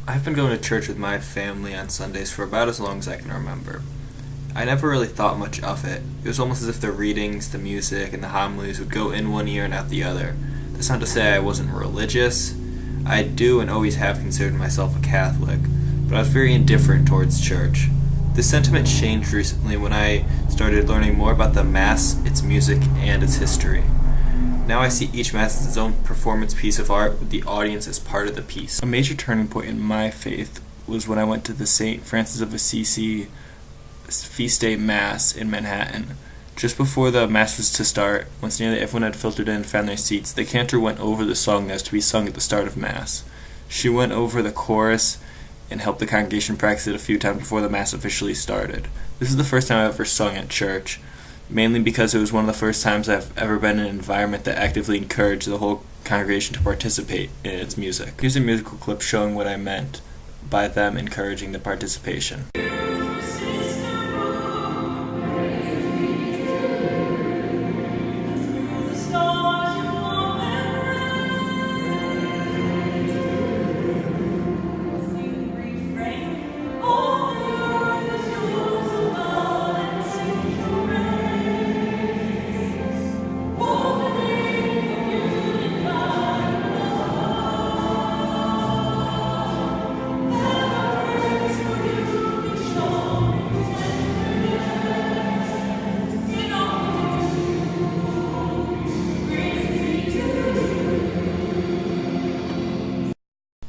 I've been going to church with my family on Sundays for about as long as I can remember. I never really thought much of it. It was almost as if the readings, the music, and the homilies would go in one ear and out the other. That's not to say I wasn't religious. I do and always have considered myself a Catholic, but I was very indifferent towards church. This sentiment changed recently when I started learning more about the Mass, its music, and its history. Now I see each Mass as its own performance piece of art with the audience as part of the piece. A major turning point in my faith was when I went to the St. Francis of Assisi Feast Day Mass in Manhattan. Just before the Mass was to start, once nearly everyone had filtered in and found their seats, the cantor went over the song that was to be sung at the start of Mass. She went over the chorus and helped the congregation practice it a few times before the Mass officially started. This is the first time I've ever sung at church, mainly because it was one of the first times I've ever been in an environment that actively encouraged the whole congregation to participate in its music. Here's a musical clip showing what I meant by them encouraging the participation.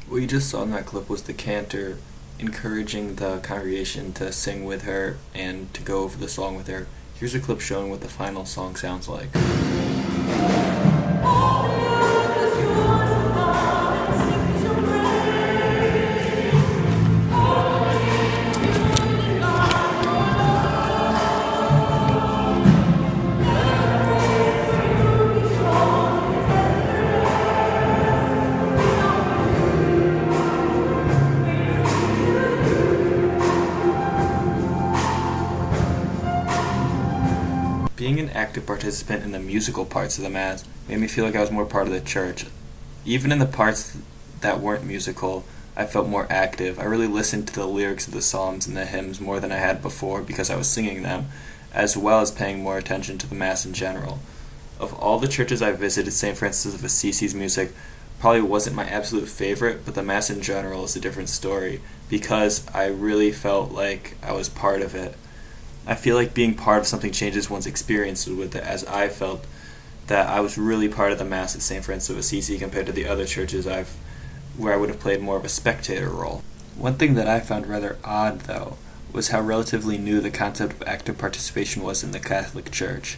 What you just saw in that clip was the cantor encouraging the congregation to sing with her and to go over the song with her. Here's a clip showing what the final song sounds like. Being an active participant in the musical parts of the Mass made me feel like I was more part of the church. Even in the parts that weren't musical, I felt more active. I really listened to the lyrics of the psalms and the hymns more than I had before because I was singing them, as well as paying more attention to the Mass in general. Of all the churches I visited, St. Francis of Assisi's music probably wasn't my absolute favorite, but the Mass in general is a different story because I really felt like I was part of it. I feel like being part of something changes one's experiences with it, as I felt that I was really part of the Mass at St. Francis of Assisi compared to the other churches where I would have played more of a spectator role. One thing that I found rather odd, though, was how relatively new the concept of active participation was in the Catholic Church.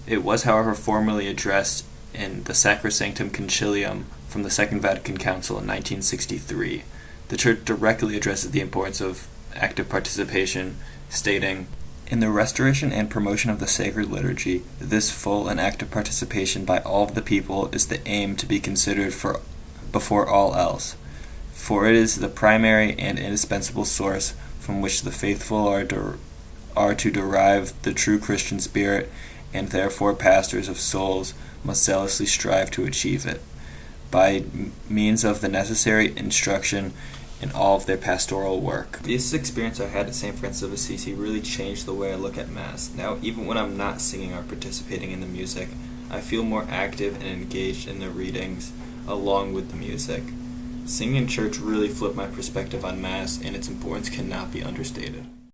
It was, however, formally addressed in the Sacrosanctum Concilium from the Second Vatican Council in 1963. The Church directly addresses the importance of active participation, stating, "In the restoration and promotion of the sacred liturgy, this full and active participation by all of the people is the aim to be considered before all else, for it is the primary and indispensable source from which the faithful are to derive the true Christian spirit, and therefore pastors of souls must zealously strive to achieve it, by means of the necessary instruction in all of their pastoral work." This experience I had at St. Francis of Assisi really changed the way I look at Mass. Now, even when I'm not singing or participating in the music, I feel more active and engaged in the readings along with the music. Singing in church really flipped my perspective on Mass, and its importance cannot be understated.